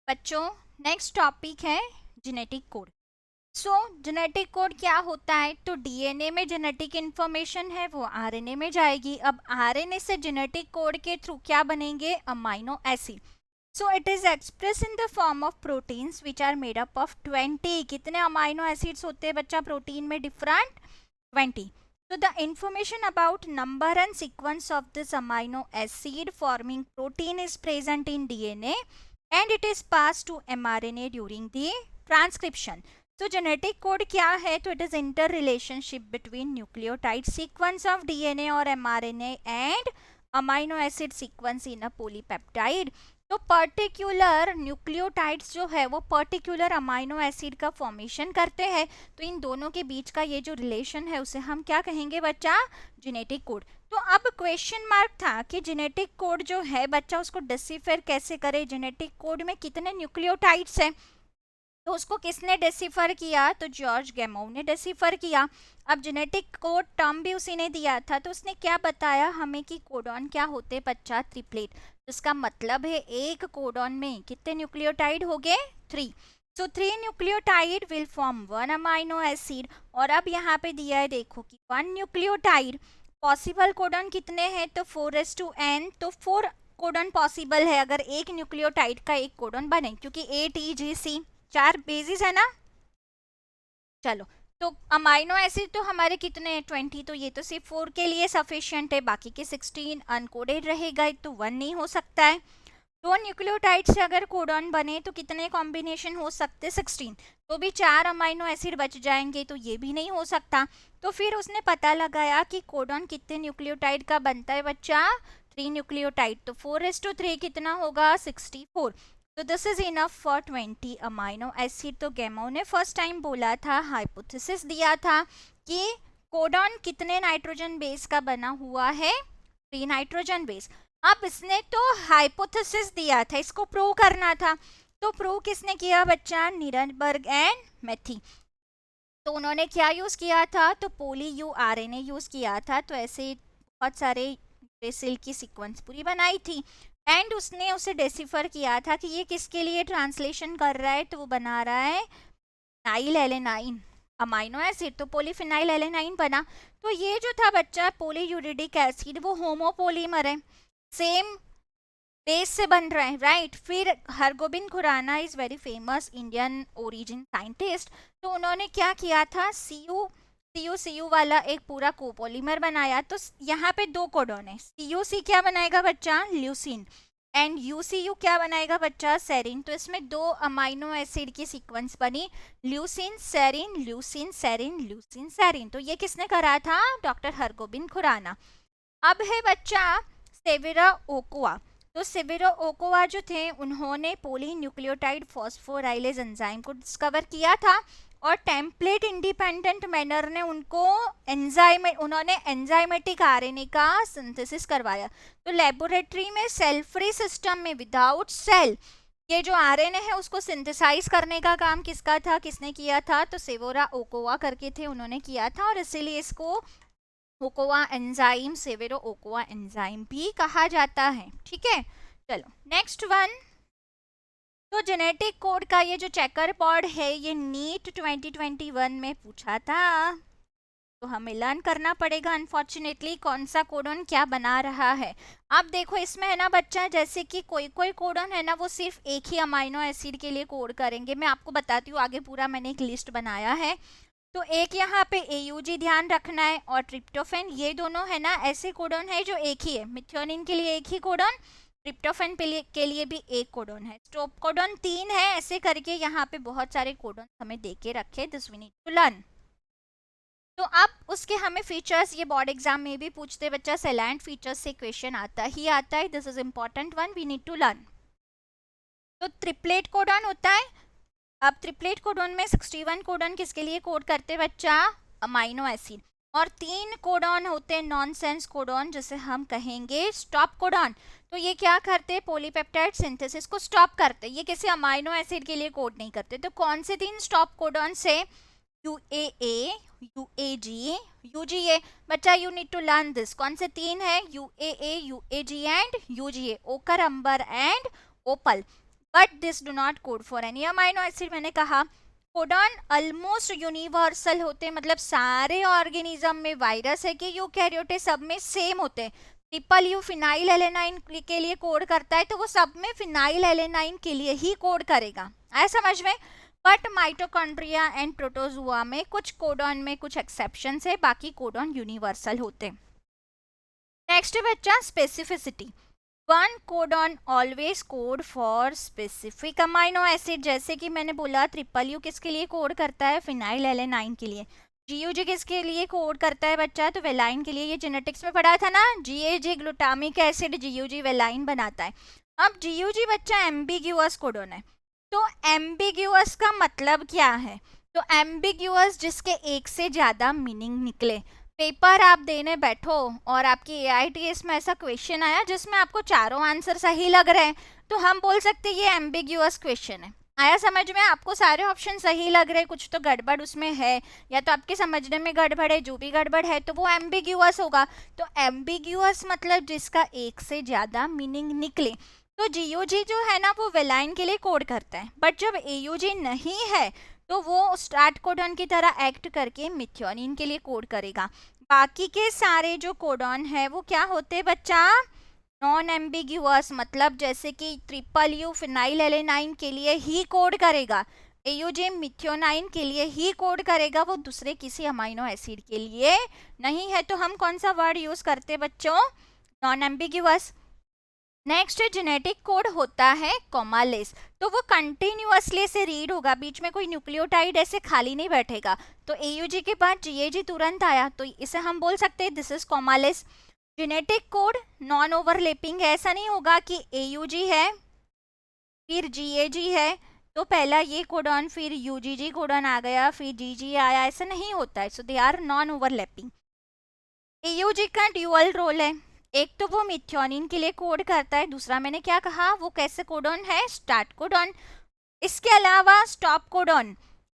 बच्चों, next topic है genetic code. सो genetic code क्या होता है? तो डीएनए में जेनेटिक इंफॉर्मेशन है वो आरएनए में जाएगी। अब आरएनए से जेनेटिक कोड के थ्रू क्या बनेंगे? Amino acid. So it is express in the form of proteins which are made up of 20। कितने अमाइनो एसिड्स होते हैं बच्चा प्रोटीन में? Different 20. So the information about number and sequence of this amino acid forming protein is present in DNA and it is passed to mRNA during the transcription. So genetic code क्या है? तो it is interrelationship between nucleotide sequence of DNA or mRNA and amino acid sequence in a polypeptide. तो particular nucleotides जो है वो particular amino acid का formation करते हैं। तो इन दोनों के बीच का ये जो रिलेशन है उसे हम क्या कहेंगे बच्चा? Genetic code. तो अब क्वेश्चन मार्क था कि जेनेटिक कोड जो है बच्चा उसको डिसिफर कैसे करे, जेनेटिक कोड में कितने न्यूक्लियोटाइड्स हैं। तो उसको किसने डेसिफर किया? तो जॉर्ज गैमोव ने डेसिफर किया। अब जेनेटिक कोड टर्म भी उसी ने दिया था। तो उसने क्या बताया हमें कि कोडॉन क्या होते बच्चा? ट्रिप्लेट। इसका मतलब है एक कोडॉन में कितने न्यूक्लियोटाइड हो गए? 3। सो 3 nucleotide will form 1 amino acid. और अब यहाँ पे दिया है देखो कि 1 न्यूक्लियोटाइड पॉसिबल कोडॉन कितने हैं? तो 4:n। तो 4 कोडॉन पॉसिबल है अगर एक न्यूक्लियोटाइड का एक कोडॉन बने, क्योंकि ATGC 4 बेसिस है ना। चलो, तो अमाइनो एसिड तो हमारे कितने हैं? 20। तो ये तो सिर्फ 4 के लिए सफिशिएंट है, बाकी के 16 अनकोडेड रहेगा, तो 1 नहीं हो सकता है। 2 न्यूक्लियोटाइड से अगर कोडॉन बने तो कितने कॉम्बिनेशन हो सकते? 16। तो भी 4 अमाइनो एसिड बच जाएंगे, तो ये भी नहीं हो सकता। तो फिर उसने पता लगाया कि कोडॉन कितने न्यूक्लियोटाइड का बनता है बच्चा? 3 न्यूक्लियोटाइड। तो 4:3 कितना होगा? 64। तो this is enough for 20 amino acid. तो गैमो ने फर्स्ट टाइम बोला था, हाइपोथेसिस दिया था कि कोडॉन कितने नाइट्रोजन बेस का बना हुआ है? 3 नाइट्रोजन बेस। अब इसने तो हाइपोथेसिस दिया था, इसको प्रूव करना था। तो प्रूव किसने किया बच्चा? नीरनबर्ग एंड मैथी। तो उन्होंने क्या यूज किया था? तो पोली यू आरएनए यूज किया था। तो ऐसे बहुत सारे बेसिल की सीक्वेंस पूरी बनाई थी एंड उसने उसे डेसिफर किया था कि ये किसके लिए ट्रांसलेशन कर रहा है। तो वो बना रहा है नाइल एलेनाइन अमाइनो एसिड। तो पोलीफिनाइल एलेनाइन बना। तो ये जो था बच्चा पोलीयूरिडिक एसिड वो होमोपोलीमर है, सेम बेस से बन रहे हैं, राइट। फिर Hargobind Khorana is very famous Indian origin scientist. तो उन्होंने क्या किया था? सीयू वाला एक पूरा कोपोलीमर बनाया। तो यहाँ पे 2 कोडॉन है। CuC क्या बनाएगा बच्चा? ल्यूसिन। एंड UCU क्या बनाएगा बच्चा? सेरिन। तो इसमें 2 अमाइनो एसिड की सीक्वेंस बनी, leucine serine leucine serine leucine serine. तो ये किसने करा था? डॉक्टर हरगोबिंद खुराना। अब है बच्चा सेवेरा ओकोआ। तो सेवेरा ओकोआ जो थे उन्होंने पोली न्यूक्लियोटाइड फॉस्फोराइलेज एंजाइम को डिस्कवर किया था और टेम्पलेट इंडिपेंडेंट मैनर ने उनको उन्होंने एंजाइमेटिक आरएनए का सिंथेसिस करवाया। तो लेबोरेटरी में सेल फ्री सिस्टम में विदाउट सेल ये जो आरएनए है उसको सिंथेसाइज करने का काम किसका था? किसने किया था? तो सेवेरा ओकोआ करके थे, उन्होंने किया था। और इसीलिए इसको Ochoa enzyme, Severo Ochoa enzyme भी कहा जाता है। ठीक है, चलो नेक्स्ट वन। तो जेनेटिक कोड का ये जो चेकर बोर्ड है ये नीट 2021 में पूछा था, तो हमें लर्न करना पड़ेगा अनफॉर्चुनेटली कौन सा कोडन क्या बना रहा है। अब देखो इसमें है ना बच्चा, जैसे कि कोई कोई कोडन है ना वो सिर्फ एक ही अमाइनो एसिड के लिए कोड करेंगे। मैं आपको बताती हूँ आगे, पूरा मैंने एक लिस्ट बनाया है। तो एक यहाँ पे AUG ध्यान रखना है और ट्रिप्टोफेन, ये दोनों है ना ऐसे कोडन है जो एक ही है। मिथ्योनिन के लिए एक ही कोडन, ट्रिप्टोफेन के लिए भी एक कोडन है, स्टॉप कोडन 3 है। ऐसे करके यहाँ पे बहुत सारे कोडन हमें दे के रखे, this we need to learn. तो अब उसके हमें फीचर्स, ये बोर्ड एग्जाम में भी पूछते बच्चा, सेलेंट फीचर्स से क्वेश्चन आता ही आता है, this is important one, we need to learn. तो ट्रिपलेट कोडन होता है। अब ट्रिपलेट कोडॉन में 61 कोडॉन किसके लिए कोड करते बच्चा? Amino acid. और 3 कोडॉन होते हैं नॉनसेंस कोडॉन, जिसे हम कहेंगे स्टॉप कोडॉन। तो ये क्या करते? पॉलीपेप्टाइड सिंथेसिस को स्टॉप करते, ये किसी अमाइनो एसिड के लिए कोड नहीं करते। तो कौन से 3 स्टॉप कोडॉन से? UAA, UAG, UGA। बच्चा you need to learn this. कौन से 3 है? UAA, UAG and UGA, ochre, amber and opal. But this do not code for any amino acid. मैंने कहा कोडॉन ऑलमोस्ट यूनिवर्सल होते हैं, मतलब सारे ऑर्गेनिज्म में, वायरस है कि यूकैरियोट है, सब में सेम होते हैं। ट्रिपल यू फिनाइल एलेनाइन के लिए कोड करता है, तो वो सब में फिनाइल एलेनाइन के लिए ही कोड करेगा, आया समझ में। बट माइटोकॉन्ड्रिया एंड प्रोटोजुआ में कुछ कोडॉन में कुछ एक्सेप्शंस है, बाकी कोडॉन यूनिवर्सल होते हैं। नेक्स्ट है बच्चा specificity. One codon always code for specific amino acid. जैसे कि मैंने बोला ट्रिपल यू किसके लिए कोड करता है, फिनाइल एलेनाइन के लिए। जीयूजी किसके लिए कोड करता है बच्चा, तो वेलाइन के लिए। ये जेनेटिक्स में पढ़ा था ना, जीएजी ग्लूटामिक एसिड जीयूजी वेलाइन बनाता है। अब जीयूजी बच्चा एम्बिग्यूअस कोडॉन है, तो एम्बिग्यूअस का मतलब क्या है, तो एम्बिग्यूअस जिसके एक से ज्यादा मीनिंग निकले। पेपर आप देने बैठो और आपकी एआईटीएस में ऐसा क्वेश्चन आया जिसमें आपको चारों आंसर सही लग रहे हैं, तो हम बोल सकते हैं ये एम्बिग्यूअस क्वेश्चन है। आया समझ में, आपको सारे ऑप्शन सही लग रहे, कुछ तो गड़बड़ उसमें है, या तो आपके समझने में गड़बड़ है, जो भी गड़बड़ है तो वो एम्बिग्यूअस होगा। तो एम्बिग्यूअस मतलब जिसका एक से ज्यादा मीनिंग निकले। तो जीयूजी जो है ना वो वेलाइन के लिए कोड करता है, बट जब एयूजी नहीं है तो वो स्टार्ट कोडॉन की तरह एक्ट करके मिथ्योनिन के लिए कोड करेगा। बाकी के सारे जो कोडॉन है वो क्या होते बच्चा, नॉन एम्बिग्यूअस, मतलब जैसे कि ट्रिपल यू फिनाइल एलेनाइन के लिए ही कोड करेगा, एयूजी मिथ्योनाइन के लिए ही कोड करेगा, वो दूसरे किसी अमाइनो एसिड के लिए नहीं है। तो हम कौन सा वर्ड यूज करते बच्चों, non ambiguous. Next genetic code होता है कॉमालेस, तो वो कंटिन्यूअसली से रीड होगा, बीच में कोई न्यूक्लियोटाइड ऐसे खाली नहीं बैठेगा। तो एयूजी के बाद जीएजी तुरंत आया, तो इसे हम बोल सकते हैं this is commaless. Genetic code non overlapping है, ऐसा नहीं होगा कि एयूजी है फिर जीएजी है तो पहला ये कोडॉन फिर यूजीजी कोडॉन आ गया फिर जीजी आया, ऐसा नहीं होता है। So they are non overlapping. AUG का ड्यूअल रोल है, एक तो वो मिथ्योनिन के लिए कोड करता है, दूसरा मैंने क्या कहा वो कैसे कोडॉन है, स्टार्ट कोडॉन। इसके अलावा stop codon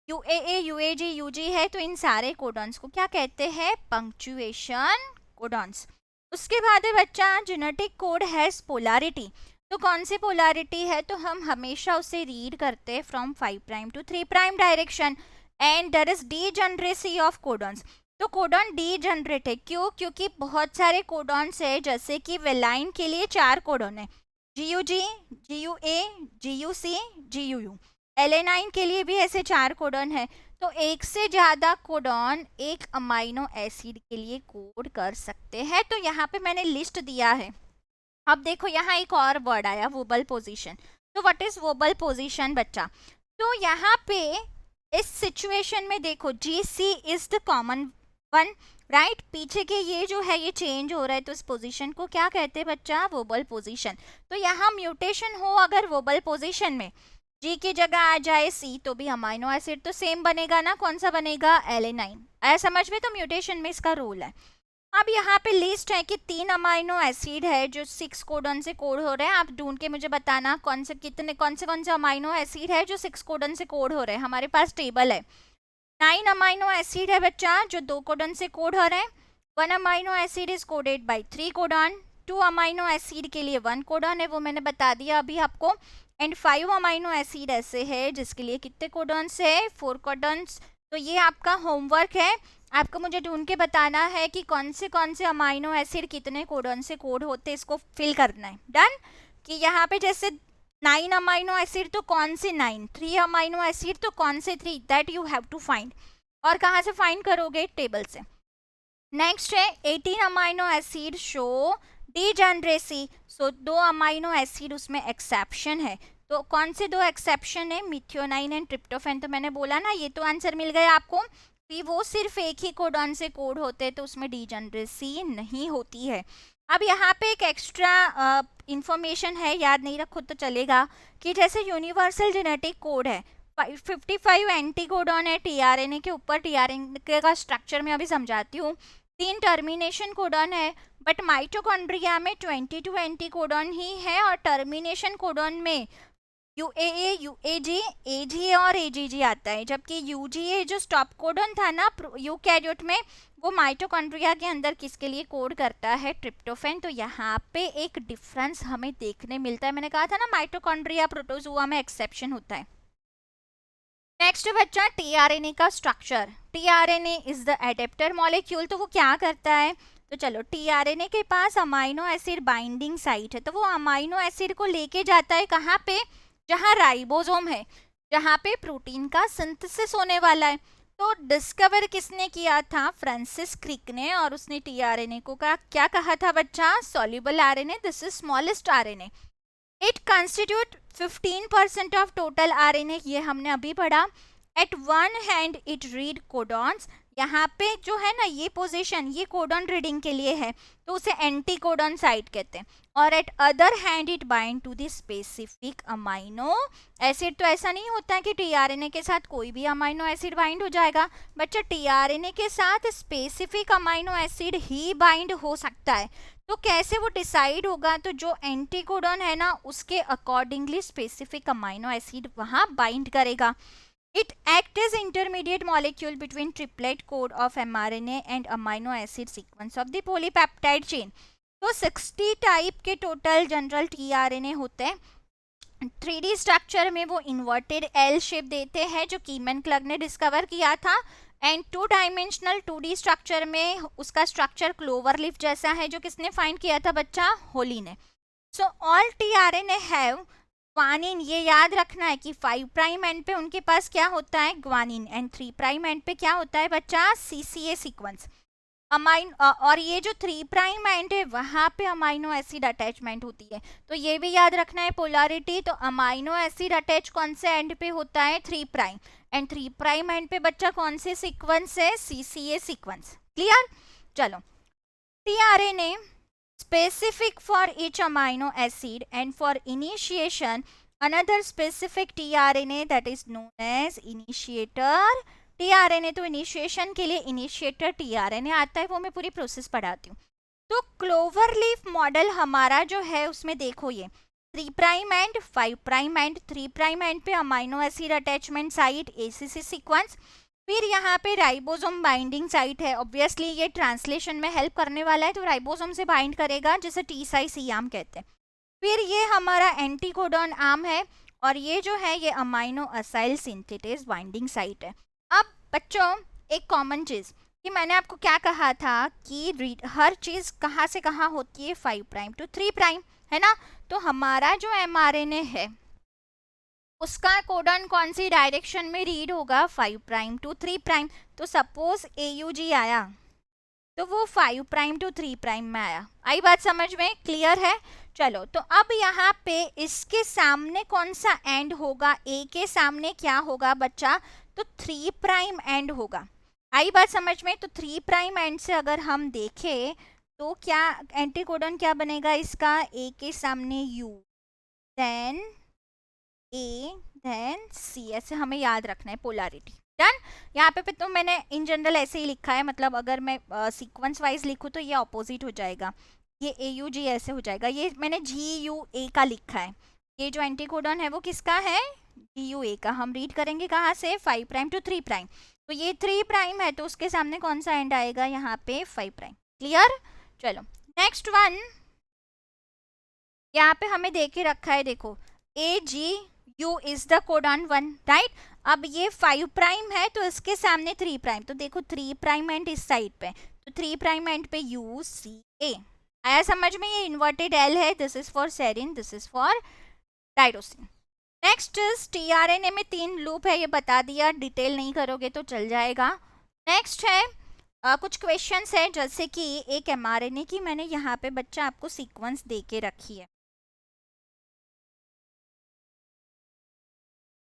UAA UAG UG है, तो इन सारे कोडॉन्स को क्या कहते हैं, पंक्चुएशन कोडॉन्स। उसके बाद है बच्चा जेनेटिक कोड हैज पोलैरिटी, तो कौन सी पोलैरिटी है, तो हम हमेशा उसे रीड करते हैं from 5 prime to 3 prime direction, and there is degeneracy of codons. तो कोडॉन डीजनरेट है, क्यों, क्योंकि बहुत सारे कोडॉन्स है, जैसे कि वेलाइन के लिए 4 कोडॉन है, जीयूजी, जीयूए, जीयूसी, जीयूयू। एलेनाइन के लिए भी ऐसे 4 कोडॉन है, तो एक से ज्यादा कोडॉन एक अमाइनो एसिड के लिए कोड कर सकते हैं। तो यहाँ पे मैंने लिस्ट दिया है। अब देखो यहाँ एक और वर्ड आया वोबल पोजीशन। तो व्हाट इज वोबल पोजीशन बच्चा, तो यहाँ पे इस सिचुएशन में देखो GC is the common one, right. पीछे के ये जो है ये चेंज हो रहा है, तो इस पोजीशन को क्या कहते हैं बच्चा, वोबल पोजीशन। तो यहाँ म्यूटेशन हो अगर वोबल पोजीशन में, जी की जगह आ जाए सी, तो भी अमाइनो एसिड तो सेम बनेगा ना, कौन सा बनेगा, एलेनाइन। आया समझ में, तो म्यूटेशन में इसका रोल है। अब यहाँ पे लिस्ट है कि 3 अमाइनो एसिड है जो 6 कोडॉन से कोड हो रहे हैं, आप ढूंढ के मुझे बताना कौन से अमाइनो एसिड है जो 6 कोडॉन से कोड हो रहे हैं। हमारे पास टेबल है, 9 अमाइनो एसिड है बच्चा जो 2 कोडॉन से कोड हो रहे हैं। 1 amino acid is coded by 3 codon, 2 amino acid के लिए 1 कोडॉन है, वो मैंने बता दिया अभी आपको, एंड 5 अमाइनो एसिड ऐसे है जिसके लिए कितने कोडॉन्स है, 4 कोडॉन्स। तो ये आपका होमवर्क है, आपको मुझे ढूंढ के बताना है कि कौन से अमाइनो एसिड कितने कोडॉन से कोड होते हैं, इसको फिल करना है। डन, कि यहाँ पे जैसे 9 अमाइनो एसिड तो कौन से 9, 3 अमाइनो एसिड तो कौन से 3, that you have to find. और कहाँ से फाइंड करोगे, टेबल से। नेक्स्ट है 18 अमाइनो एसिड शो डीजनरेसी, सो 2 अमाइनो एसिड उसमें एक्सेप्शन है, तो कौन से 2 एक्सेप्शन है, मिथ्योनाइन एंड ट्रिप्टोफैन। तो मैंने बोला ना, ये तो आंसर मिल गया आपको कि वो सिर्फ एक ही कोडॉन से कोड होते हैं, तो उसमें डीजनरेसी नहीं होती है। अब यहाँ पे एक एक्स्ट्रा इंफॉर्मेशन है, याद नहीं रखो तो चलेगा, कि जैसे यूनिवर्सल जेनेटिक कोड है, 55 एंटी कोडॉन है टीआरएनए के ऊपर, टीआरएनए का स्ट्रक्चर मैं अभी समझाती हूँ। 3 टर्मिनेशन कोडॉन है, बट माइटोकॉन्ड्रिया में 22 एंटी कोडॉन ही है, और टर्मिनेशन कोडॉन में UAA, UAG, AGA और AGG आता है, जबकि UGA जो स्टॉप कोडन था ना यूकैरियोट में, वो माइटोकॉन्ड्रिया के अंदर किसके लिए कोड करता है, ट्रिप्टोफैन। तो यहाँ पे एक डिफरेंस हमें देखने मिलता है। मैंने कहा था ना माइटोकॉन्ड्रिया प्रोटोजुआ में एक्सेप्शन होता है। नेक्स्ट बच्चा टीआरएनए का structure. TRNA is the adapter molecule. तो वो क्या करता है, तो चलो टीआरएनए के पास अमाइनो एसिड बाइंडिंग साइट है, तो वो अमाइनो एसिड को लेके जाता है कहाँ पे, जहाँ राइबोसोम है, जहाँ पे प्रोटीन का सिंथेसिस होने वाला है। तो डिस्कवर किसने किया था, फ्रांसिस क्रिक ने, और उसने टीआरएनए को क्या कहा था बच्चा, soluble RNA, this is smallest RNA. It constitute 15% of total RNA, ये हमने अभी पढ़ा। At one hand it read codons, यहाँ पे जो है ना ये पोजीशन, ये कोडॉन रीडिंग के लिए है, तो उसे एंटी कोडॉन साइट कहते हैं। और at other hand it bind to the specific amino acid. तो ऐसा नहीं होता है कि टीआरएनए के साथ कोई भी अमाइनो एसिड बाइंड हो जाएगा, बच्चा टीआरएनए के साथ स्पेसिफिक अमाइनो एसिड ही बाइंड हो सकता है। तो कैसे वो डिसाइड होगा, तो जो एंटीकोडॉन है ना उसके अकॉर्डिंगली स्पेसिफिक अमाइनो एसिड वहाँ बाइंड करेगा। It act as intermediate molecule between triplet code of mRNA and amino acid sequence of the polypeptide chain. तो 60 टाइप के टोटल जनरल टीआरएनए होते हैं। 3D स्ट्रक्चर में वो इन्वर्टेड एल शेप देते हैं, जो कीमन क्लर्क ने डिस्कवर किया था। एंड 2 डायमेंशनल 2D स्ट्रक्चर में उसका स्ट्रक्चर क्लोवर लीफ जैसा है, जो किसने फाइंड किया था बच्चा, होली ने। So all tRNA have guanine, ये याद रखना है कि 5 प्राइम एंड पे उनके पास क्या होता है, ग्वानिन, एंड 3 प्राइम एंड पे क्या होता है बच्चा, CCA सीक्वेंस। अमाइन और ये जो 3 प्राइम एंड है वहाँ पे अमाइनो एसिड अटैचमेंट होती है, तो ये भी याद रखना है पोलैरिटी। तो अमाइनो एसिड अटैच कौन से एंड पे होता है, 3 प्राइम, एंड 3 प्राइम एंड पे बच्चा कौन से सीक्वेंस है, CCA सीक्वेंस। क्लियर। चलो, tRNA specific for each amino acid and for initiation another specific tRNA that is known as initiator tRNA। तो इनिशिएशन के लिए इनिशिएटर tRNA आता है, वो मैं पूरी प्रोसेस पढ़ाती हूँ। तो क्लोवर लीफ मॉडल हमारा जो है उसमें देखो ये 3 prime end 5 prime end 3 prime end पे amino acid attachment site ACC sequence, फिर यहाँ पे राइबोसोम बाइंडिंग साइट है। ऑब्वियसली ये ट्रांसलेशन में हेल्प करने वाला है, तो राइबोसोम से बाइंड करेगा, जिसे T-साई आर्म कहते हैं। फिर ये हमारा एंटीकोडॉन आर्म है, और ये जो है ये amino acyl synthetase binding site है। अब बच्चों एक कॉमन चीज़ कि मैंने आपको क्या कहा था कि हर चीज़ कहाँ से कहाँ होती है, 5 प्राइम टू 3 प्राइम, है ना। तो हमारा जो mRNA है उसका कोडॉन कौन सी डायरेक्शन में रीड होगा, 5 प्राइम टू 3 प्राइम। तो सपोज AUG आया तो वो 5 प्राइम टू 3 प्राइम में आया। आई बात समझ में, क्लियर है। चलो, तो अब यहाँ पे इसके सामने कौन सा एंड होगा, A के सामने क्या होगा बच्चा, तो 3 प्राइम एंड होगा। आई बात समझ में। तो 3 प्राइम एंड से अगर हम देखें तो क्या एंटीकोडॉन क्या बनेगा इसका, A के सामने U, then A, then C, ऐसे हमें याद रखना है पोलैरिटी। डन। यहाँ पे तो मैंने इन जनरल ऐसे ही लिखा है, मतलब अगर मैं सीक्वेंस वाइज लिखूँ तो ये ऑपोजिट हो जाएगा, ये AUG ऐसे हो जाएगा। ये मैंने GUA का लिखा है, ये जो एंटीकोडॉन है वो किसका है, GUA का। हम रीड करेंगे कहाँ से, 5 प्राइम टू 3 प्राइम। तो ये 3 प्राइम है, तो उसके सामने कौन सा एंड आएगा, यहाँ पे 5 प्राइम। क्लियर। चलो नेक्स्ट वन, यहाँ पे हमें दे के रखा है, देखो AGU is the codon 1, right. अब ये 5 प्राइम है तो इसके सामने 3 प्राइम, तो देखो 3 प्राइम एंड इस साइड पे, तो 3 प्राइम एंड पे UCA आया समझ में। ये इन्वर्टेड L है, this is for serine, this is for tyrosine. Next tRNA में 3 लूप है, ये बता दिया, डिटेल नहीं करोगे तो चल जाएगा। नेक्स्ट है कुछ क्वेश्चंस है, जैसे कि एक mRNA की मैंने यहाँ पे बच्चा आपको सीक्वेंस दे के रखी है।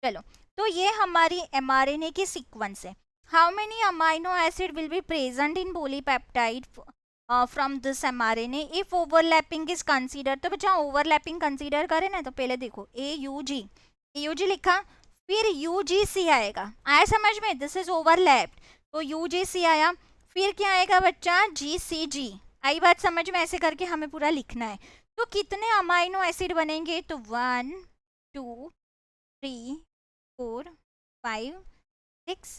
चलो, तो ये हमारी mRNA की सीक्वेंस है। How many amino acid will be present in polypeptide from this mRNA if overlapping is consider. तो बच्चा ओवरलैपिंग कंसीडर करें ना, तो पहले देखो AUG लिखा, फिर UGC आएगा, आया समझ में, दिस इज ओवरलैप्ड, तो UGC आया। फिर क्या आएगा बच्चा, GCG। आई बात समझ में, ऐसे करके हमें पूरा लिखना है। तो कितने अमाइनो एसिड बनेंगे, तो 1 2 3 4 5 6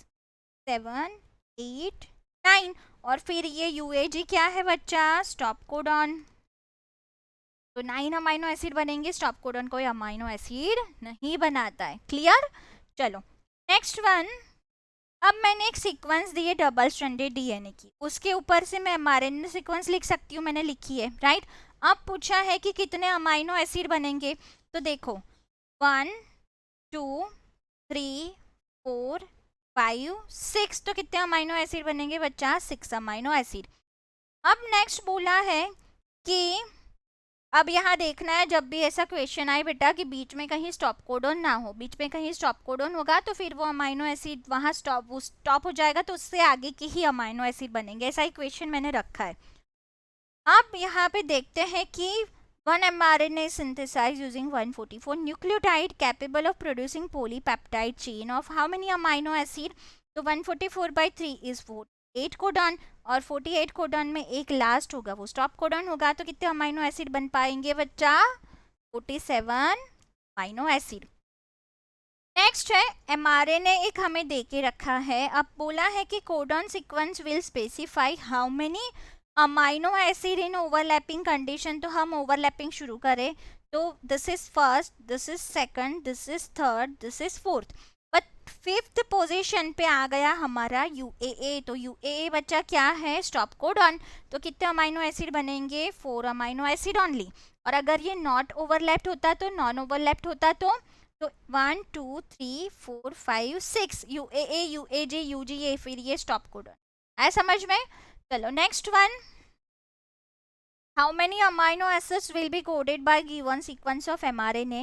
7 8 9 और फिर ये UAG क्या है बच्चा, स्टॉप कोडॉन। तो 9 अमाइनो एसिड बनेंगे, स्टॉप कोडॉन कोई अमाइनो एसिड नहीं बनाता है। क्लियर। चलो नेक्स्ट वन। अब मैंने एक सीक्वेंस दी है डबल स्ट्रैंडेड डीएनए की, उसके ऊपर से मैं एमआरएनए सीक्वेंस लिख सकती हूँ, मैंने लिखी है राइट। अब पूछा है कि कितने अमाइनो एसिड बनेंगे, तो देखो 1 2 3 4 5 6, तो कितने अमाइनो एसिड बनेंगे बच्चा, 6 अमाइनो एसिड। अब नेक्स्ट बोला है कि अब यहाँ देखना है जब भी ऐसा क्वेश्चन आए बेटा कि बीच में कहीं स्टॉप कोडॉन ना हो, बीच में कहीं स्टॉप कोडॉन होगा तो फिर वो अमाइनो एसिड वहाँ स्टॉप हो जाएगा, तो उससे आगे के ही अमाइनो एसिड बनेंगे। ऐसा ही क्वेश्चन मैंने रखा है। अब यहाँ पे देखते हैं कि 1 mRNA is synthesized using 144 nucleotide capable of producing polypeptide chain of how many amino acid, तो 144/3 is 8 कोडॉन और 48 कोडॉन में एक लास्ट होगा वो स्टॉप कोडॉन होगा, तो कितने अमाइनो एसिड बन पाएंगे बच्चा, 47 अमाइनो एसिड। नेक्स्ट है एमआरएनए एक हमें देके रखा है, अब बोला है कि codon sequence will specify how many amino acid in overlapping condition. तो हम ओवरलैपिंग शुरू करें तो this is first, this is second, this is third, this is fourth, but fifth position पे आ गया हमारा यूएए। तो यूएए बच्चा क्या है, स्टॉप कोडॉन। तो कितने अमाइनो एसिड बनेंगे, 4 अमाइनो एसिड ओनली। और अगर ये नॉट ओवरलैप्ड होता तो नॉन ओवरलैप्ड होता तो 1 2 3 4 5 6 यूएए यूएजे यूजीए, फिर ये स्टॉप कोडॉन है समझ में। चलो next one, how many amino acids will be coded by given sequence of mRNA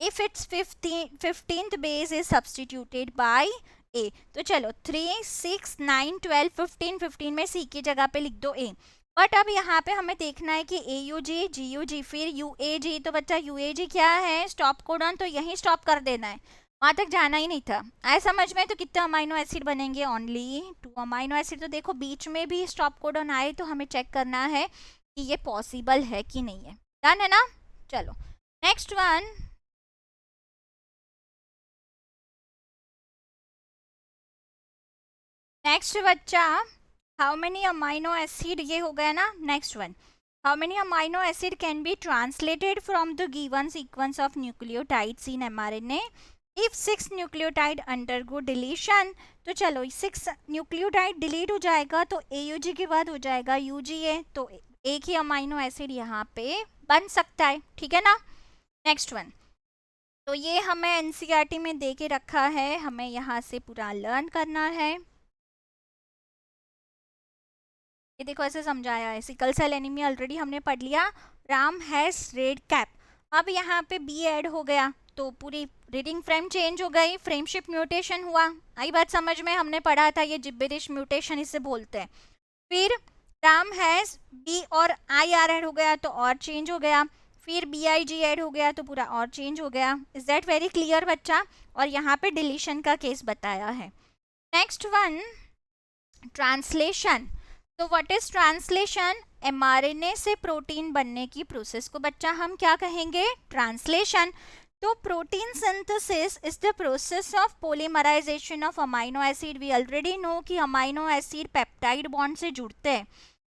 if its 15th base is substituted by A। तो चलो 3 6 9 12 15, 15 में C की जगह पे लिख दो A। बट अब यहाँ पे हमें देखना है कि AUG GUG फिर UAG, तो बच्चा UAG क्या है, स्टॉप कोडॉन, तो यहीं स्टॉप कर देना है, वहां तक जाना ही नहीं था। आए समझ में। तो कितने अमाइनो एसिड बनेंगे, ओनली 2 अमाइनो एसिड। तो देखो बीच में भी स्टॉप कोडॉन आए तो हमें चेक करना है कि ये पॉसिबल है कि नहीं है। डन है ना। चलो नेक्स्ट वन, नेक्स्ट बच्चा हाउ मेनी अमाइनो एसिड, ये हो गया ना। Next one, how many amino acid can be translated from the given sequence of nucleotides in mRNA if 6 nucleotide undergo deletion. तो चलो 6 न्यूक्लियोटाइड डिलीट हो जाएगा तो AUG के बाद हो जाएगा UGA, तो एक ही अमाइनो एसिड यहाँ पे बन सकता है, ठीक है ना। नेक्स्ट वन, तो ये हमें एनसीईआरटी में दे के रखा है, हमें यहाँ से पूरा लर्न करना है। ये देखो ऐसे समझाया है, सिकल सेल एनीमिया ऑलरेडी हमने पढ़ लिया, राम हैज रेड कैप। अब यहाँ पे बी ऐड हो गया तो पूरी रीडिंग फ्रेम चेंज हो गई, फ्रेमशिप म्यूटेशन हुआ। आई बात समझ में, हमने पढ़ा था ये जिब्बेरिश म्यूटेशन इसे बोलते हैं। फिर राम हैज बी और आई आर ऐड हो गया तो और चेंज हो गया, फिर BIG ऐड हो गया तो पूरा और चेंज हो गया। इज दैट वेरी क्लियर बच्चा। और यहाँ पे डिलीशन का केस बताया है। Next one, translation. तो व्हाट इज ट्रांसलेशन, mRNA से प्रोटीन बनने की प्रोसेस को बच्चा हम क्या कहेंगे, ट्रांसलेशन। तो protein synthesis is the process of polymerisation of amino acid. We already know कि अमाइनो एसिड पेप्टाइड बॉन्ड से जुड़ते हैं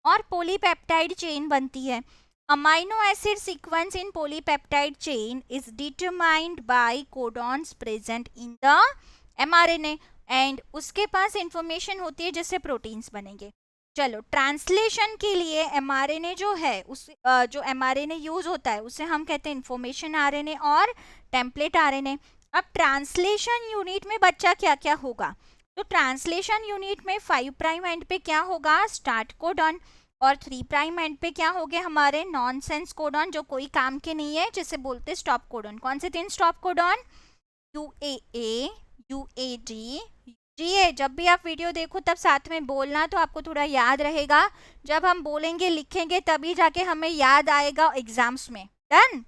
और पॉलीपेप्टाइड चेन बनती है। Amino acid sequence in polypeptide chain is determined by codons present in the mRNA and उसके पास information होती है जिससे प्रोटीन्स बनेंगे। चलो ट्रांसलेशन के लिए mRNA जो है उस जो mRNA यूज होता है उसे हम कहते हैं इंफॉर्मेशन RNA और टेम्पलेट RNA। अब ट्रांसलेशन यूनिट में बच्चा क्या क्या होगा, तो ट्रांसलेशन यूनिट में 5 प्राइम एंड पे क्या होगा, स्टार्ट कोडॉन, और 3 प्राइम एंड पे क्या हो गए हमारे नॉनसेंस कोडॉन जो कोई काम के नहीं है, जिसे बोलते स्टॉप कोडॉन। कौन से 3 stop codon, UAA UAG GA। जब भी आप वीडियो देखो तब साथ में बोलना तो आपको थोड़ा याद रहेगा, जब हम बोलेंगे लिखेंगे तभी जाके हमें याद आएगा एग्जाम्स में। डन।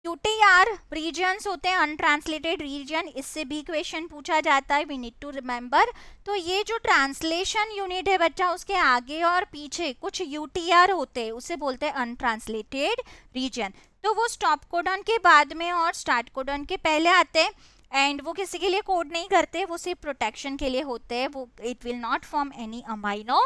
QTR रीजन्स होते हैं अनट्रांसलेटेड रीजन, इससे भी क्वेश्चन पूछा जाता है, वी नीड टू रिमेंबर। तो ये जो ट्रांसलेशन यूनिट है बच्चा उसके आगे और पीछे कुछ UTR होते हैं, उसे बोलते हैं अनट्रांसलेटेड रीजन। तो वो स्टॉप कोडॉन के बाद में और स्टार्ट कोडॉन के पहले आते हैं, एंड वो किसी के लिए कोड नहीं करते, वो सिर्फ प्रोटेक्शन के लिए होते हैं, वो it will not form any amino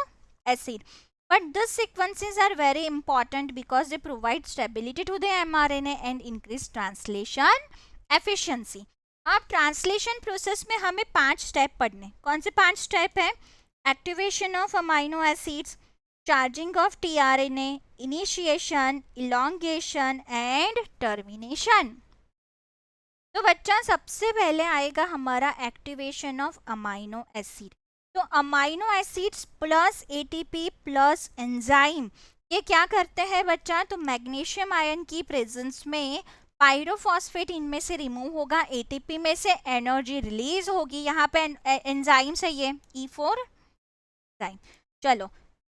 acid. But these sequences are very important because they provide stability to the mRNA and increase translation efficiency. अब ट्रांसलेशन प्रोसेस में हमें 5 स्टेप पढ़ने. कौन से 5 स्टेप है? Activation of amino acids, charging of tRNA, initiation, elongation and termination. तो बच्चा सबसे पहले आएगा हमारा एक्टिवेशन ऑफ अमाइनो एसिड. तो amino acids plus ATP plus enzyme ये क्या करते हैं बच्चा? तो मैग्नीशियम आयन की प्रेजेंस में पायरोफॉस्फेट इनमें से रिमूव होगा, एटीपी में से एनर्जी रिलीज होगी. यहाँ पे एंजाइम से ये E4 एंजाइम. चलो,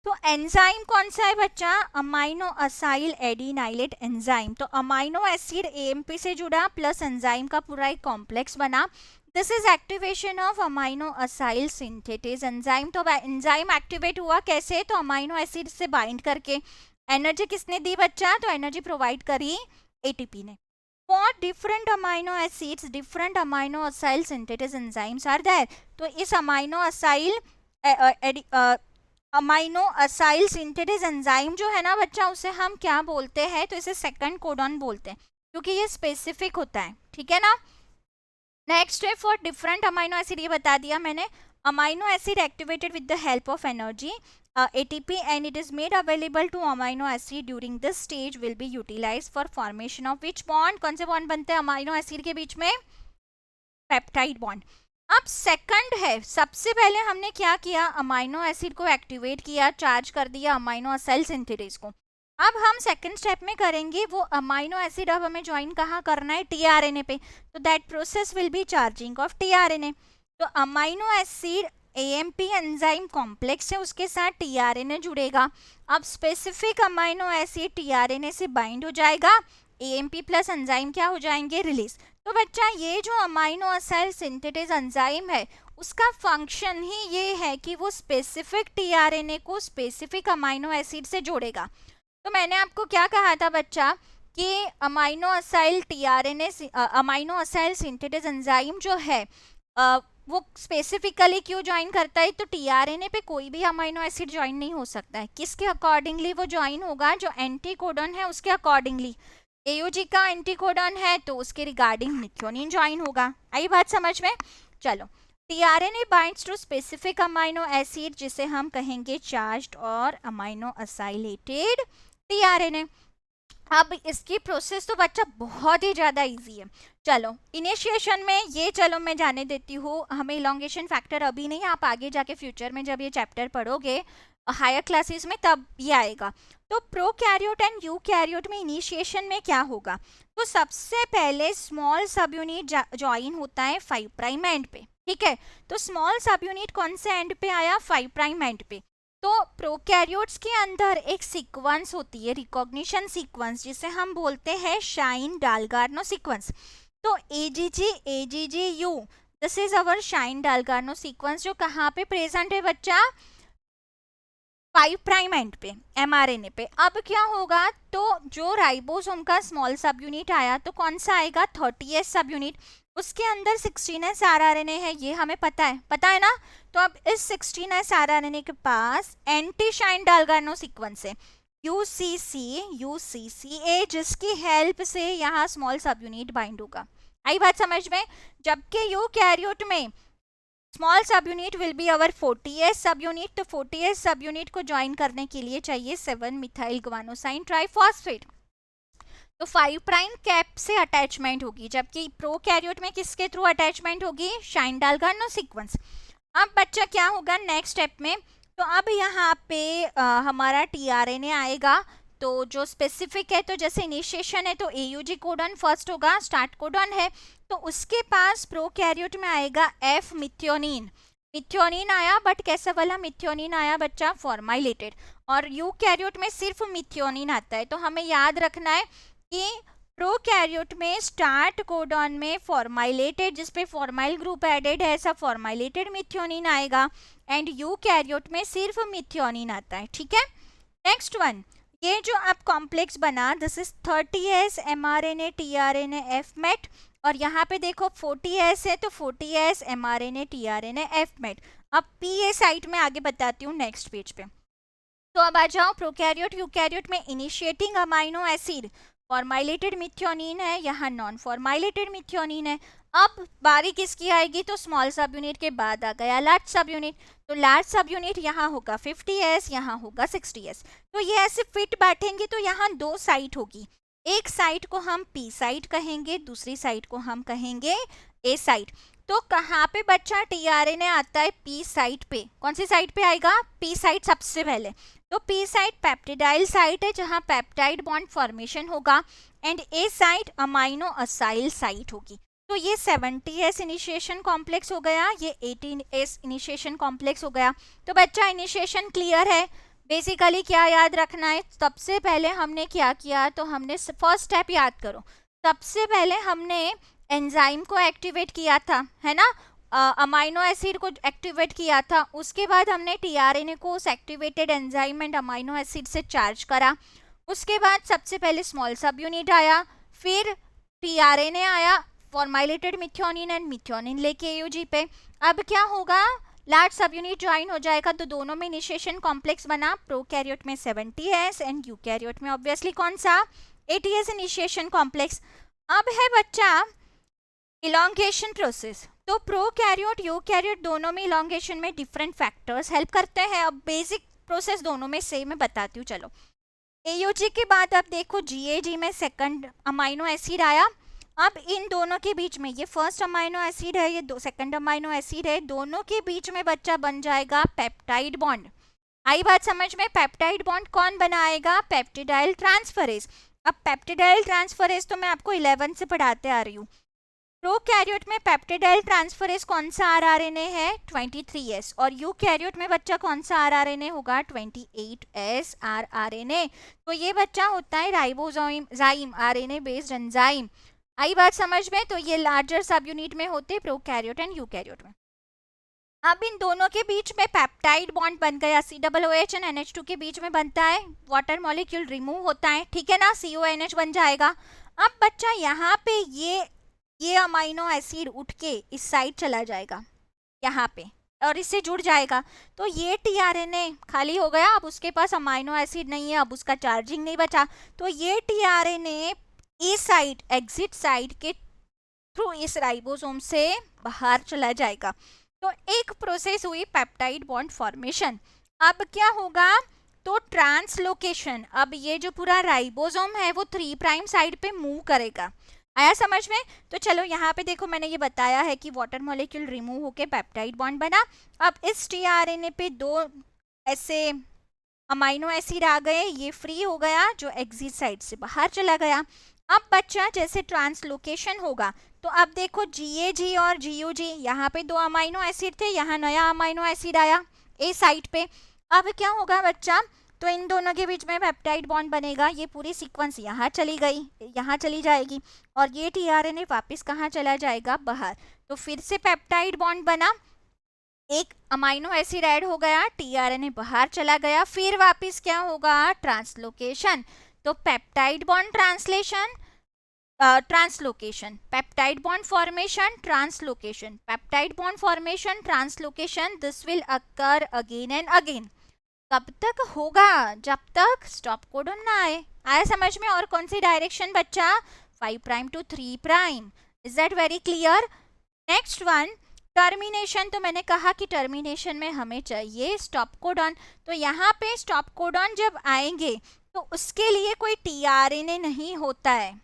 तो एंजाइम कौन सा है बच्चा? Amino acyl adenylate enzyme. तो अमाइनो एसिड एएमपी से जुड़ा प्लस एंजाइम का पूरा एक कॉम्प्लेक्स बना. This is activation of amino acyl synthetase enzyme. तो एंजाइम एक्टिवेट हुआ कैसे? तो अमाइनो एसिड से बाइंड करके. एनर्जी किसने दी बच्चा? तो एनर्जी प्रोवाइड करी एटीपी ने. For different amino acids different amino acyl synthetase enzymes are there. तो इस अमाइनो असाइल सिंथेटेज एंजाइम जो है ना बच्चा, उसे हम क्या बोलते हैं? तो इसे सेकंड कोडॉन बोलते हैं क्योंकि ये स्पेसिफिक होता है. ठीक है ना. नेक्स्ट है फॉर डिफरेंट अमाइनो एसिड, ये बता दिया मैंने. Amino acid activated with the help of energy ATP and it is made available to amino acid during this stage will be utilized for formation of which bond? कौन से bond बनते हैं amino acid के बीच में? Peptide bond. अब second है, सबसे पहले हमने क्या किया? अमाइनो एसिड को एक्टिवेट किया, चार्ज कर दिया अमाइनो असाइल सिंथेटेज को. अब हम सेकंड स्टेप में करेंगे वो अमाइनो एसिड अब हमें ज्वाइन कहाँ करना है? टीआरएनए पे. तो that process will be charging of tRNA. तो amino acid AMP enzyme complex है, उसके साथ टीआरएनए जुड़ेगा. अब स्पेसिफिक अमाइनो एसिड टीआरएनए से बाइंड हो जाएगा, एएमपी प्लस एंजाइम क्या हो जाएंगे? रिलीज. तो बच्चा ये जो अमाइनो असाइल सिंथेटेज एंजाइम है उसका फंक्शन ही ये है कि वो स्पेसिफिक टीआरएनए को स्पेसिफिक अमाइनो एसिड से जोड़ेगा. तो मैंने आपको क्या कहा था बच्चा कि amino acyl tRNA amino acyl synthetase enzyme जो है वो स्पेसिफिकली क्यों ज्वाइन करता है? तो टीआरएनए पे कोई भी अमाइनो एसिड ज्वाइन नहीं हो सकता है. किसके अकॉर्डिंगली वो ज्वाइन होगा? जो एंटी कोडॉन है उसके अकॉर्डिंगली. एयूजी का एंटी कोडॉन है तो उसके रिगार्डिंग मिथ्योनिन ज्वाइन होगा. आई बात समझ में? चलो, tRNA binds to specific amino acid जिसे हम कहेंगे चार्ज्ड और अमाइनो असाइलेटेड टीआरएनए. अब इसकी प्रोसेस तो बच्चा बहुत ही ज़्यादा इजी है. चलो, इनिशिएशन में ये चलो मैं जाने देती हूँ, हमें इलॉन्गेशन फैक्टर अभी नहीं, आप आगे जाके फ्यूचर में जब ये चैप्टर पढ़ोगे हायर क्लासेस में तब ये आएगा. तो प्रोकैरियोट एंड यूकैरियोट में इनिशिएशन में क्या होगा? तो सबसे पहले स्मॉल सब यूनिट ज्वाइन होता है 5 प्राइम एंड पे. ठीक है, तो स्मॉल सब यूनिट कौन से एंड पे आया? 5 प्राइम एंड पे. तो प्रोकैरियोट्स के अंदर एक सीक्वेंस होती है, रिकॉग्निशन सीक्वेंस, जिसे हम बोलते हैं शाइन डालगार्नो सीक्वेंस. तो AGG this is our Shine Dalgarno sequence जो कहाँ पे प्रेजेंट है बच्चा? 5 प्राइम एंड पे mRNA पे. अब क्या होगा? तो जो राइबोसोम का स्मॉल सब यूनिट आया तो कौन सा आएगा? 30S सब यूनिट. उसके अंदर 16S RRNA है, ये हमें पता है ना. तो अब इस 16S RRNA के पास एंटी शाइन डालगार्नो सीक्वेंस है UCCA जिसकी हेल्प से यहाँ स्मॉल सब यूनिट बाइंड होगा. आई बात समझ में? जबकि यूकैरियोट में स्मॉल सब unit will be our 40S सब यूनिट. तो 40S सब यूनिट को ज्वाइन करने के लिए चाहिए 7 मिथाइल ग्वानोसाइन ट्राइफॉस्फेट. तो 5 प्राइम कैप से अटैचमेंट होगी, जबकि प्रोकैरियोट में किसके थ्रू अटैचमेंट होगी? Shine Dalgarno sequence. अब बच्चा क्या होगा नेक्स्ट स्टेप में? तो अब यहाँ पे हमारा टीआरएनए आएगा तो जो स्पेसिफिक है, तो जैसे इनिशिएशन है तो AUG कोडॉन फर्स्ट होगा, स्टार्ट कोडॉन है तो उसके पास प्रोकैरियोट में आएगा F मिथ्योनिन आया. बट कैसा वाला मिथ्योनिन आया बच्चा? फॉर्माइलेटेड. और यूकैरियोट में सिर्फ मिथ्योनिन आता है. तो हमें याद रखना है कि प्रोकैरियोट में स्टार्ट कोडॉन में फॉर्माइलेटेड जिसपे फॉर्माइल ग्रुप एडेड है ऐसा फॉर्माइलेटेड मिथ्योनिन आएगा, एंड यूकैरियोट में सिर्फ मिथ्योनिन आता है. ठीक है. नेक्स्ट वन, ये जो आप कॉम्प्लेक्स बना, this is 30s mRNA tRNA fmet, और यहाँ पे देखो 40s है तो 40s mRNA tRNA fmet. अब पीए साइट में आगे बताती हूँ नेक्स्ट पेज पे. तो अब आ जाओ प्रोकैरियोट यूकैरियोट में. इनिशिएटिंग अमाइनो एसिड फॉर्माइलेटेड मिथ्योनिन है, यहाँ नॉन फॉर्माइलेटेड मिथ्योनिन है. अब बारी किसकी आएगी, तो स्मॉल सब यूनिट के बाद आ गया लार्ज सब यूनिट. तो लार्ज सब यूनिट यहाँ होगा 50s, यहाँ होगा 60s. तो ये ऐसे फिट बैठेंगे तो यहाँ दो साइट होगी. एक साइट को हम पी साइट कहेंगे, दूसरी साइट को हम कहेंगे ए साइट. तो कहाँ पे बच्चा टीआरएनए आता है, पी साइट पे. कौन सी साइट पे आएगा, पी साइट सबसे पहले. तो पी साइट पेप्टिडाइल साइट है जहाँ पेप्टाइड बॉन्ड फॉर्मेशन होगा, and A site amino acyl site होगी. तो ये 70s इनिशिएशन कॉम्प्लेक्स हो गया, ये 18s इनिशिएशन कॉम्प्लेक्स हो गया. तो बच्चा इनिशिएशन क्लियर है. बेसिकली क्या याद रखना है, सबसे पहले हमने क्या किया, तो हमने फर्स्ट स्टेप याद करो. सबसे पहले हमने एंजाइम को एक्टिवेट किया था, है ना, अमाइनो एसिड को एक्टिवेट किया था. उसके बाद हमने टीआरएनए को उस activated enzyme and amino acid से चार्ज करा. उसके बाद सबसे पहले स्मॉल सब यूनिट आया, फिर टीआरएनए आया, फॉर्माइलेटेड मिथ्योनिन एंड मिथ्योनिन लेके एयूजी पे. अब क्या होगा, लार्ज सब यूनिट ज्वाइन हो जाएगा, तो दोनों में इनिशिएशन कॉम्प्लेक्स बना. प्रोकैरियोट में 70s एंड यूकैरियोट में ऑब्वियसली कौन सा, 80s इनिशिएशन कॉम्प्लेक्स. अब है बच्चा इलॉन्गेशन प्रोसेस. तो प्रोकैरियोट यूकैरियोट दोनों में इलॉन्गेशन में डिफरेंट फैक्टर्स हेल्प करते हैं. अब बेसिक प्रोसेस दोनों में सेम मैं बताती हूँ. चलो, एयूजी के बाद अब देखो जीएजी में सेकंड अमाइनो एसिड आया. अब इन दोनों के बीच में, ये फर्स्ट अमाइनो एसिड है, ये सेकंड अमाइनो एसिड है, दोनों के बीच में बच्चा बन जाएगा पेप्टाइड बॉन्ड. आई बात समझ में. पेप्टाइड बॉन्ड कौन बनाएगा, पेप्टिडाइल ट्रांसफरेज. अब पेप्टिडाइल ट्रांसफरेज तो मैं आपको 11 से पढ़ाते आ रही हूँ. प्रोकैरियोट में पेप्टिडाइल ट्रांसफरेज कौन सा आरआरएनए है, 23s. और यूकैरियोट में बच्चा कौन सा आरआरएनए होगा, 28s आरआरएनए. तो ये बच्चा होता है राइबोजाइम आरएनए बेस्ड एंजाइम. आई बात समझ में. तो ये लार्जर सब यूनिट में होते हैं प्रोकैरियोट एंड यूकैरियोट में. अब इन दोनों के बीच में पेप्टाइड बॉन्ड बन गया, COOH एंड NH2 के बीच में बनता है, वाटर मॉलिक्यूल रिमूव होता है, ठीक है ना, CONH बन जाएगा. अब बच्चा यहाँ पे ये अमाइनो एसिड उठ के इस साइड चला जाएगा यहाँ पे और इससे जुड़ जाएगा. तो ये टीआरएनए खाली हो गया, अब उसके पास अमाइनो एसिड नहीं है, अब उसका चार्जिंग नहीं बचा. तो ये टीआरएनए इस साइड एग्जिट साइड के थ्रू इस राइबोसोम से बाहर चला जाएगा. तो एक प्रोसेस हुई पेप्टाइड बॉन्ड फॉर्मेशन. अब क्या होगा, तो ट्रांसलोकेशन. अब ये जो पूरा राइबोसोम है वो 3 प्राइम साइड पे मूव करेगा. आया समझ में. तो चलो यहाँ पे देखो, मैंने ये बताया है कि वाटर मॉलिक्यूल रिमूव होके पेप्टाइड बॉन्ड बना. अब इस टीआरएनए पे 2 ऐसे अमाइनो एसिड आ गए, ये फ्री हो गया जो एग्जिट साइड से बाहर चला गया. अब बच्चा जैसे ट्रांसलोकेशन होगा, तो अब देखो जीएजी और जीयूजी, यहाँ पे 2 अमाइनो एसिड थे, यहाँ नया अमाइनो एसिड आया ए साइड पे. अब क्या होगा बच्चा, तो इन दोनों के बीच में पेप्टाइड बॉन्ड बनेगा. ये पूरी सीक्वेंस यहाँ चली गई, यहाँ चली जाएगी, और ये टीआरएनए वापस कहाँ चला जाएगा, बाहर. तो फिर से पेप्टाइड बॉन्ड बना, एक अमाइनो एसिड ऐड हो गया, टीआरएनए बाहर चला गया, फिर वापस क्या होगा, ट्रांसलोकेशन. तो peptide bond translocation, peptide bond formation, translocation, peptide bond formation, translocation. This will occur again and again. कब तक होगा, जब तक स्टॉप कोडन ना आए. आया समझ में. और कौन सी डायरेक्शन बच्चा, 5 prime to 3 prime. Is that very clear. Next one, termination. तो मैंने कहा कि टर्मिनेशन में हमें चाहिए स्टॉप कोडन. तो यहाँ पे स्टॉप कोडन जब आएंगे तो उसके लिए कोई टीआरएनए नहीं होता है.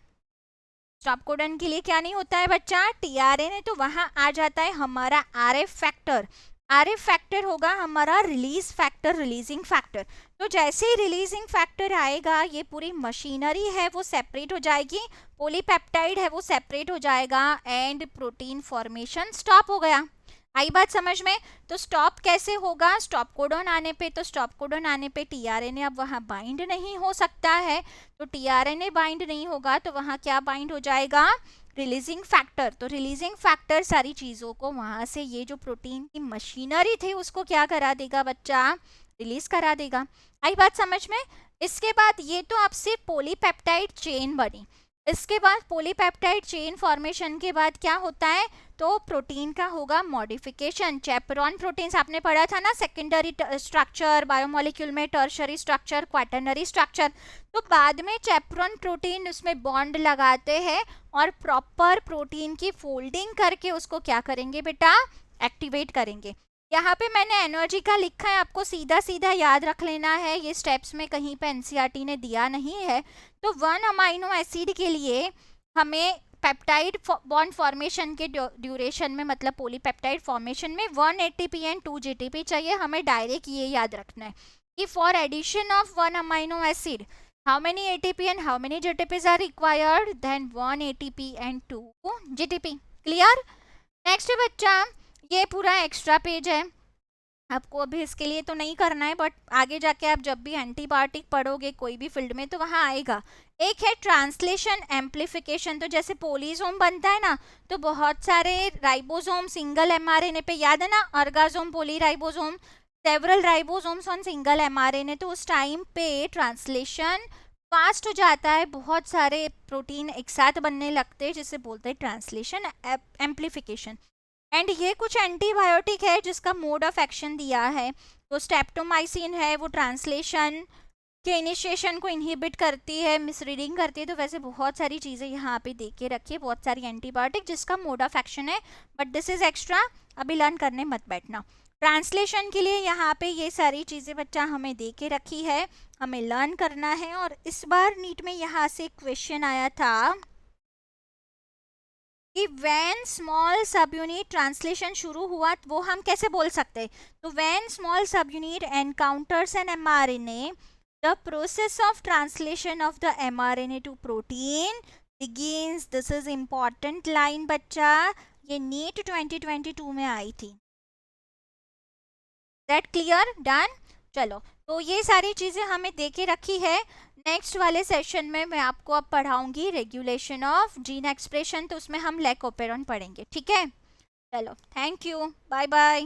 स्टॉप कोडन के लिए क्या नहीं होता है बच्चा, टीआरएनए. तो वहाँ आ जाता है हमारा आरएफ फैक्टर. आरएफ फैक्टर होगा हमारा रिलीज फैक्टर, रिलीजिंग फैक्टर. तो जैसे ही रिलीजिंग फैक्टर आएगा, ये पूरी मशीनरी है वो सेपरेट हो जाएगी, पॉलीपेप्टाइड है वो सेपरेट हो जाएगा, एंड प्रोटीन फॉर्मेशन स्टॉप हो गया. आई बात समझ में. तो स्टॉप कैसे होगा, स्टॉप कोडन आने पे. तो स्टॉप कोडन आने पे टीआरएनए अब वहाँ बाइंड नहीं हो सकता है. तो टीआरएनए बाइंड नहीं होगा तो वहाँ क्या बाइंड हो जाएगा, रिलीजिंग फैक्टर. तो रिलीजिंग फैक्टर सारी चीज़ों को वहाँ से, ये जो प्रोटीन की मशीनरी थी उसको क्या करा देगा बच्चा, रिलीज करा देगा. आई बात समझ में. इसके बाद ये तो आपसे पॉलीपेप्टाइड चेन बनी, इसके बाद पॉलीपेप्टाइड चेन फॉर्मेशन के बाद क्या होता है, तो प्रोटीन का होगा मॉडिफिकेशन। चैपेरॉन प्रोटीन्स आपने पढ़ा था ना, सेकेंडरी स्ट्रक्चर बायोमोलिक्यूल में, टर्शरी स्ट्रक्चर, क्वाटरनरी स्ट्रक्चर। तो बाद में चैपेरॉन प्रोटीन उसमें बॉन्ड लगाते हैं और प्रॉपर प्रोटीन की फोल्डिंग करके उसको क्या करेंगे बेटा, एक्टिवेट करेंगे। यहाँ पे मैंने एनर्जी का लिखा है, आपको सीधा सीधा याद रख लेना है, ये स्टेप्स में कहीं पे एनसीईआरटी ने दिया नहीं है। तो 1 अमाइनो एसिड के लिए हमें पेप्टाइड बॉन्ड फॉर्मेशन के ड्यूरेशन में, मतलब पॉलीपेप्टाइड फॉर्मेशन में 1 एटीपी एंड 2 जीटीपी चाहिए। हमें डायरेक्ट ये याद रखना है कि for addition of 1 amino acid how many ATP and how many GTPs are required, then 1 ATP and 2 GTP. Clear? Next बच्चा, ये पूरा एक्स्ट्रा पेज है, आपको अभी इसके लिए तो नहीं करना है, बट आगे जाके आप जब भी एंटीबायोटिक पढ़ोगे कोई भी फील्ड में तो वहाँ आएगा। एक है ट्रांसलेशन एम्प्लीफिकेशन। तो जैसे पोलीसोम बनता है ना, तो बहुत सारे राइबोसोम सिंगल एमआरएनए पे, याद है ना, ergosome, polyribosome, several ribosomes on single mRNA. तो उस टाइम पे ट्रांसलेशन फास्ट हो जाता है, बहुत सारे प्रोटीन एक साथ बनने लगते हैं, जिसे बोलते हैं ट्रांसलेशन एम्प्लीफिकेशन। एंड ये कुछ एंटीबायोटिक है जिसका मोड ऑफ एक्शन दिया है। तो स्टेप्टोमाइसिन है, वो ट्रांसलेशन के इनिशिएशन को इनहिबिट करती है, मिसरीडिंग करती है। तो वैसे बहुत सारी चीज़ें यहाँ पे दे के रखी है, बहुत सारी एंटीबायोटिक जिसका मोड ऑफ एक्शन है, बट दिस इज एक्स्ट्रा, अभी लर्न करने मत बैठना। ट्रांसलेशन के लिए यहाँ पे ये सारी चीज़ें बच्चा हमें दे के रखी है, हमें लर्न करना है। और इस बार नीट में यहाँ से क्वेश्चन आया था कि when small subunit translation शुरू हुआ, वो हम कैसे बोल सकते हैं, तो when small subunit encounters an mRNA, the process of translation of the mRNA to protein begins. This is important line बच्चा, ये नीट 2022 में आई थी। That clear? डन? चलो, तो ये सारी चीज़ें हमें दे के रखी है। नेक्स्ट वाले सेशन में मैं आपको अब पढ़ाऊंगी रेगुलेशन ऑफ जीन एक्सप्रेशन, तो उसमें हम लैकोपेरॉन पढ़ेंगे, ठीक है? चलो, थैंक यू, बाय बाय।